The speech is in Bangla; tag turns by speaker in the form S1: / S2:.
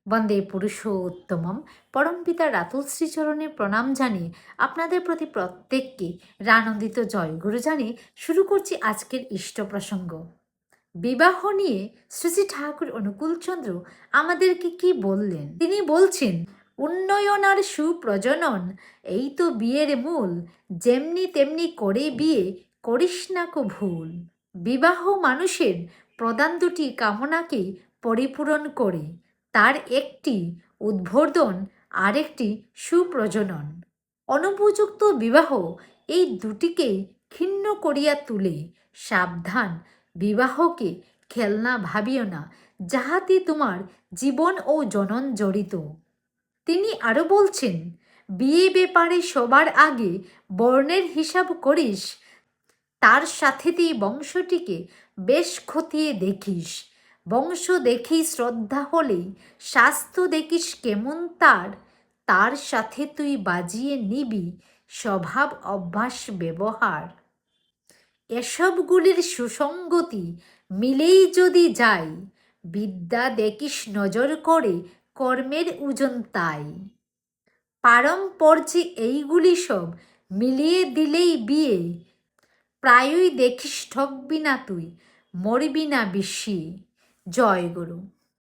S1: বন্দে পুরুষোত্তমম। পরমপিতা রাতুল শ্রীচরণে প্রণাম জানিয়ে আপনাদের প্রতি প্রত্যেককে রানন্দিত জয়গুরু জানিয়ে শুরু করছি আজকের ইষ্ট প্রসঙ্গ। বিবাহ নিয়ে শ্রী শ্রী ঠাকুর অনুকূলচন্দ্র আমাদেরকে কি বললেন? তিনি বলছেন, উন্নয়ন আর সুপ্রজনন এই তো বিয়ের মূল, যেমনি তেমনি করে বিয়ে করিস না কো ভুল। বিবাহ মানুষের প্রধান দুটি কামনাকে পরিপূরণ করে, তার একটি উদ্বোধন আর একটি সুপ্রজনন। অনুপযুক্ত বিবাহ এই দুটিকে ক্ষীণ করিয়া তুলে। সাবধান, বিবাহকে খেলনা ভাবিও না, যাহাতে তোমার জীবন ও জনন জড়িত। তিনি আরও বলছেন, বিয়ে ব্যাপারে সবার আগে বর্ণের হিসাব করিস, তার সাথেতেই বংশটিকে বেশ খতিয়ে দেখিস। বংশ দেখেই শ্রদ্ধা হলেই স্বাস্থ্য দেখিস কেমন তার, তার সাথে তুই বাজিয়ে নিবি স্বভাব অভ্যাস ব্যবহার। এসবগুলির সুসঙ্গতি মিলেই যদি যায়, বিদ্যা দেখিস নজর করে কর্মের ওজন তাই। পারম্পর্যে এইগুলি সব মিলিয়ে দিলেই বিয়ে, প্রায়ই দেখিস ঠকবি না তুই, মরবি না বেশি। জয় গুরু।